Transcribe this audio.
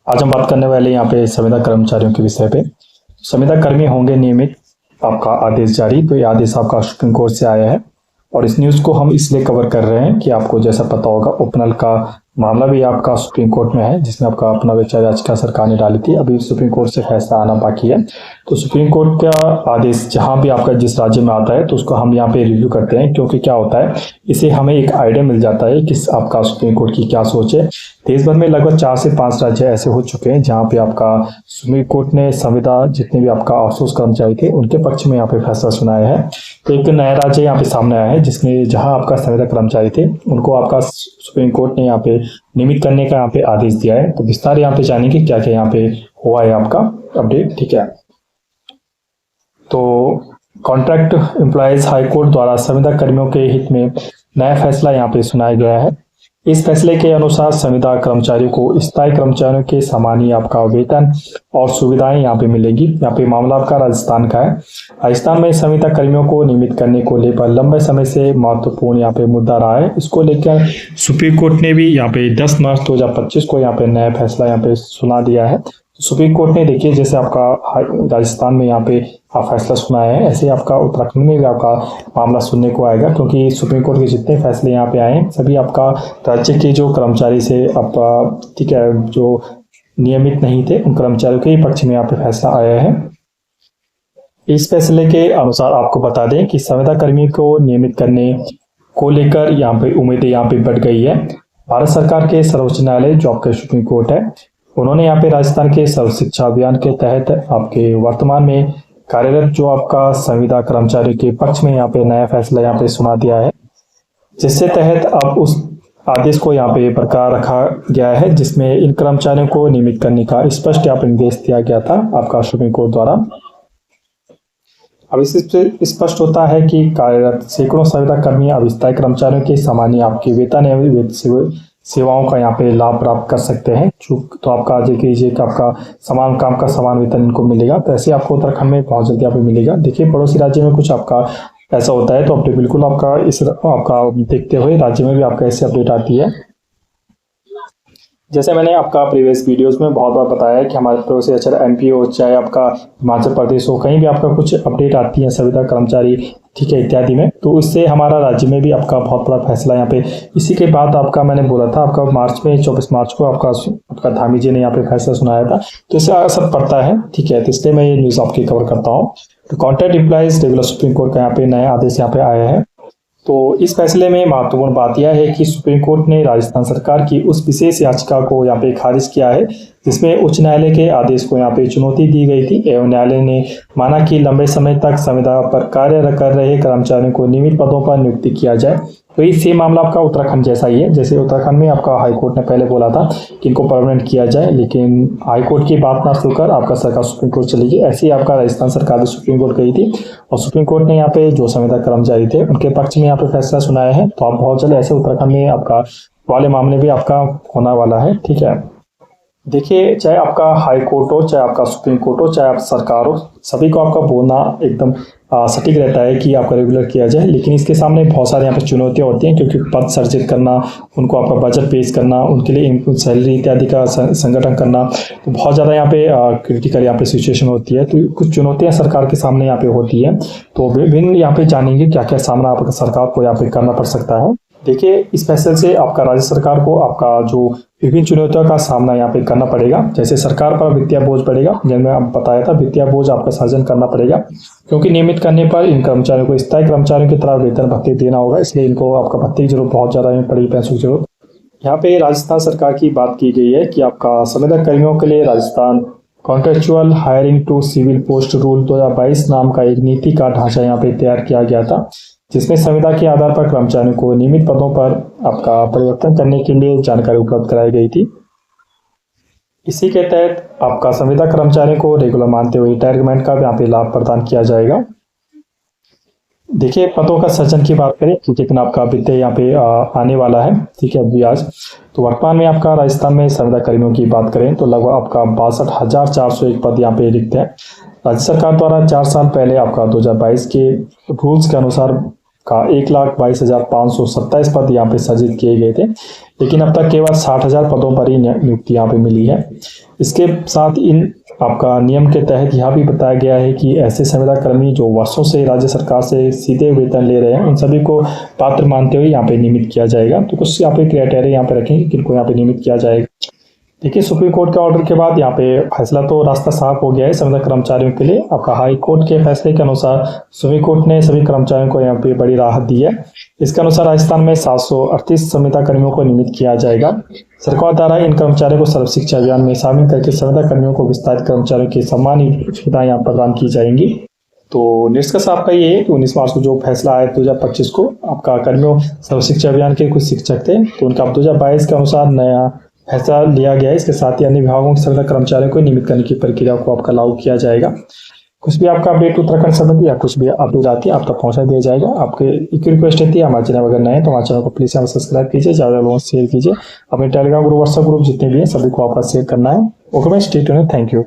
आज हम बात करने वाले यहाँ पे संविदा कर्मचारियों के विषय पे। संविदा कर्मी होंगे नियमित, आपका आदेश जारी। तो ये आदेश आपका सुप्रीम कोर्ट से आया है और इस न्यूज़ को हम इसलिए कवर कर रहे हैं कि आपको जैसा पता होगा उपनल का मामला भी आपका सुप्रीम कोर्ट में है, जिसमें आपका अपना विचार याचिका सरकार ने डाली थी। अभी सुप्रीम कोर्ट से फैसला आना बाकी है। तो सुप्रीम कोर्ट का आदेश जहां भी आपका जिस राज्य में आता है तो उसको हम यहाँ पे रिव्यू करते हैं, क्योंकि क्या होता है इससे हमें एक आइडिया मिल जाता है कि आपका सुप्रीम कोर्ट की क्या सोच है। देश भर में लगभग 4 से 5 राज्य ऐसे हो चुके हैं जहाँ पे आपका सुप्रीम कोर्ट ने संविदा जितने भी आपका आउटसोर्स कर्मचारी थे उनके पक्ष में यहाँ पे फैसला सुनाया है। तो एक नया राज्य यहाँ पे सामने आया है जिसमें जहाँ आपका संविदा कर्मचारी थे उनको आपका सुप्रीम कोर्ट ने यहाँ पे नियमित करने का यहाँ पे आदेश दिया है। तो विस्तार यहाँ पे जानेंगे क्या क्या यहाँ पे हुआ है आपका अपडेट, ठीक है। तो कॉन्ट्रैक्ट एम्प्लॉयज हाई कोर्ट द्वारा संविदा कर्मियों के हित में नया फैसला यहाँ पे सुनाया गया है। इस फैसले के अनुसार संविदा कर्मचारियों को स्थायी कर्मचारियों के समान ही आपका वेतन और सुविधाएं यहाँ पे मिलेगी। यहाँ पे मामला आपका राजस्थान का है। राजस्थान में संविदा कर्मियों को नियमित करने को लेकर लंबे समय से महत्वपूर्ण यहाँ पे मुद्दा रहा है। इसको लेकर सुप्रीम कोर्ट ने भी यहाँ पे 10 मार्च 2025 को यहाँ पे नया फैसला यहाँ पे सुना दिया है। सुप्रीम कोर्ट ने देखिए जैसे आपका राजस्थान में यहाँ पे फैसला सुनाया है, ऐसे आपका उत्तराखंड में भी आपका मामला सुनने को आएगा, क्योंकि सुप्रीम कोर्ट के जितने फैसले यहाँ पे आए हैं सभी आपका राज्य के जो कर्मचारी से आप ठीक है जो नियमित नहीं थे उन कर्मचारियों के पक्ष में यहाँ पे फैसला आया है। इस फैसले के अनुसार आपको बता दें कि संविदा कर्मी को नियमित करने को लेकर यहाँ पे उम्मीदें यहाँ पे बढ़ गई है। भारत सरकार के सर्वोच्च न्यायालय जो आपका सुप्रीम कोर्ट है, उन्होंने यहाँ पे राजस्थान के सर्व शिक्षा अभियान के तहत आपके वर्तमान में कार्यरत जो आपका संविदा कर्मचारी के पक्ष में यहाँ पे नया फैसला यहाँ पे सुना दिया है, जिससे तहत अब उस आदेश को यहाँ पे बरकरार रखा गया है जिसमें इन कर्मचारियों को नियमित करने का स्पष्ट यहाँ पे निर्देश दिया गया था आपका सुप्रीम कोर्ट द्वारा। अब इससे स्पष्ट होता है कि कार्यरत सैकड़ों संविदा कर्मी अब स्थायी कर्मचारियों के समान ही आपके वेतन एवं सेवाओं का यहाँ पे लाभ प्राप्त कर सकते हैं। तो आपका देखिए कि आपका समान काम का समान वेतन इनको मिलेगा, तो ऐसे आपको उत्तराखंड में बहुत जल्दी यहाँ पे मिलेगा। देखिए पड़ोसी राज्य में कुछ आपका ऐसा होता है, तो अपडेट बिल्कुल आपका आपका देखते हुए राज्य में भी आपका ऐसी अपडेट आती है। जैसे मैंने आपका प्रीवियस वीडियोस में बहुत बार बताया है कि हमारे पड़ोसी राज्य एमपी हो चाहे आपका हिमाचल प्रदेश हो, कहीं भी आपका कुछ अपडेट आती है संविदा कर्मचारी ठीक है इत्यादि में, तो इससे हमारा राज्य में भी आपका बहुत बड़ा फैसला यहाँ पे इसी के बाद आपका मैंने बोला था आपका मार्च में 24 मार्च को आपका धामी जी ने यहाँ पे फैसला सुनाया था, तो इससे असर पड़ता है, ठीक है। तो इसलिए मैं ये न्यूज़ आपकी कवर करता हूँ। तो contract employees regular supreme court का यहाँ पे नया आदेश यहाँ पे आया है। तो इस फैसले में महत्वपूर्ण बात यह है कि सुप्रीम कोर्ट ने राजस्थान सरकार की उस विशेष याचिका को यहाँ पे खारिज किया है जिसमें उच्च न्यायालय के आदेश को यहाँ पे चुनौती दी गई थी एवं न्यायालय ने माना कि लंबे समय तक संविदा पर कार्य कर रहे कर्मचारियों को नियमित पदों पर नियुक्ति किया जाए। तो ये सेम मामला आपका उत्तराखंड जैसा ही है, जैसे उत्तराखंड में आपका हाईकोर्ट ने पहले बोला था कि इनको परमानेंट किया जाए, लेकिन हाईकोर्ट की बात ना सुनकर आपका सरकार सुप्रीम कोर्ट चली गई। ऐसे ही आपका राजस्थान सरकार भी सुप्रीम कोर्ट गई थी और सुप्रीम कोर्ट ने यहाँ पे जो संविदा कर्मचारी थे उनके पक्ष में यहाँ पे फैसला सुनाया है। तो आप बहुत जल्द ऐसे उत्तराखंड में आपका वाले मामले भी आपका होने वाला है, ठीक है। देखिए चाहे आपका हाई कोर्ट हो चाहे आपका सुप्रीम कोर्ट हो चाहे आप सरकार हो, सभी को आपका बोलना एकदम सटीक रहता है कि आपका रेगुलर किया जाए, लेकिन इसके सामने बहुत सारे यहाँ पे चुनौतियाँ होती हैं, क्योंकि पद सर्जित करना, उनको आपका बजट पेश करना, उनके लिए इनपुट सैलरी इत्यादि का संगठन करना, तो बहुत ज़्यादा यहाँ पे क्रिटिकल यहाँ पे सिचुएशन होती है। तो कुछ चुनौतियाँ सरकार के सामने यहाँ पे होती है। तो विभिन्न यहाँ पे जानेंगे क्या क्या सामना आपका सरकार को यहाँ पे करना पड़ सकता है। देखिए इस फैसले से आपका राज्य सरकार को आपका जो विभिन्न चुनौतियों का सामना यहाँ पे करना पड़ेगा। जैसे सरकार पर वित्तीय बोझ पड़ेगा, जैसे मैं आपको बताया था वित्तीय बोझ आपका सर्जन करना पड़ेगा, क्योंकि नियमित करने पर इन कर्मचारियों को स्थायी कर्मचारियों की तरह वेतन भत्ते देना होगा, इसलिए इनको आपका भत्ते की जरूरत बहुत ज़्यादा पड़ेगी, पैसों की जरूरत। यहाँ पे राजस्थान सरकार की बात की गई है कि आपका संविदा कर्मियों के लिए Rajasthan contractual hiring to civil post rule 2022 नाम का एक नीति का ढांचा यहाँ पे तैयार किया गया था, जिसमें संविदा के आधार पर कर्मचारियों को नियमित पदों पर आपका परिवर्तन करने के लिए जानकारी उपलब्ध कराई गई थी। इसी के तहत आपका संविदा कर्मचारियों को रेगुलर मानते हुए रिटायरमेंट का यहाँ पे लाभ प्रदान किया जाएगा। देखिए पदों का सृजन की बात करें कि कितना आपका वित्त यहाँ पे आने वाला है, ठीक है अभी आज। तो वर्तमान में आपका राजस्थान में संविदा कर्मियों की बात करें तो लगभग आपका 62,401 पद यहाँ पे रिक्त है। राज्य सरकार द्वारा 4 साल पहले आपका 2022 के रूल्स के अनुसार का 1,22,527 पद यहाँ पे सृजित किए गए थे, लेकिन अब तक केवल 60,000 पदों पर ही नियुक्ति यहाँ पे मिली है। इसके साथ इन आपका नियम के तहत यह भी बताया गया है कि ऐसे संविदा कर्मी जो वर्षों से राज्य सरकार से सीधे वेतन ले रहे हैं, उन सभी को पात्र मानते हुए यहाँ पे नियमित किया जाएगा। तो कुछ यहाँ पे क्राइटेरिया यहाँ पे रखेंगे किनको यहाँ पे नियमित किया जाएगा। देखिए, सुप्रीम कोर्ट के ऑर्डर के बाद यहाँ पे फैसला तो रास्ता साफ हो गया है संविदा कर्मचारियों के लिए। आपका हाई कोर्ट के फैसले के अनुसार सुप्रीम कोर्ट ने सभी कर्मचारियों को यहाँ पे बड़ी राहत दी है। इसके अनुसार राजस्थान में 738 संविदा कर्मियों को नियमित किया जाएगा। सरकार द्वारा इन कर्मचारियों को सर्व शिक्षा अभियान में शामिल करके संविदा कर्मियों को विस्तारित कर्मचारियों की सम्मानित सुविधाएं यहाँ प्रदान की जाएंगी। तो निष्कर्ष आपका ये है कि 19 मार्च को जो फैसला आया 2025 को, आपका कर्मियों सर्व शिक्षा अभियान के कुछ शिक्षक थे, तो उनका 2022 के अनुसार नया फैसला लिया गया है। इसके साथ ही अन्य विभागों के संविदा कर्मचारियों को नियमित करने की प्रक्रिया को आपका लागू किया जाएगा। कुछ भी आपका अपडेट उत्तराखंड संबंधी या कुछ भी अपडेट आती है आप तक पहुंचा दिया जाएगा। आपके एक रिक्वेस्ट रहती है, हमारे चैनल अगर नए हैं तो हमारे चैनल को प्लीज सब्सक्राइब कीजिए, ज़्यादा लोगों से शेयर कीजिए। अपने टेलीग्राम ग्रुप, व्हाट्सएप ग्रुप जितने भी हैं सभी को आपका शेयर करना है। ओके, मैं स्टे ट्यून्ड, थैंक यू।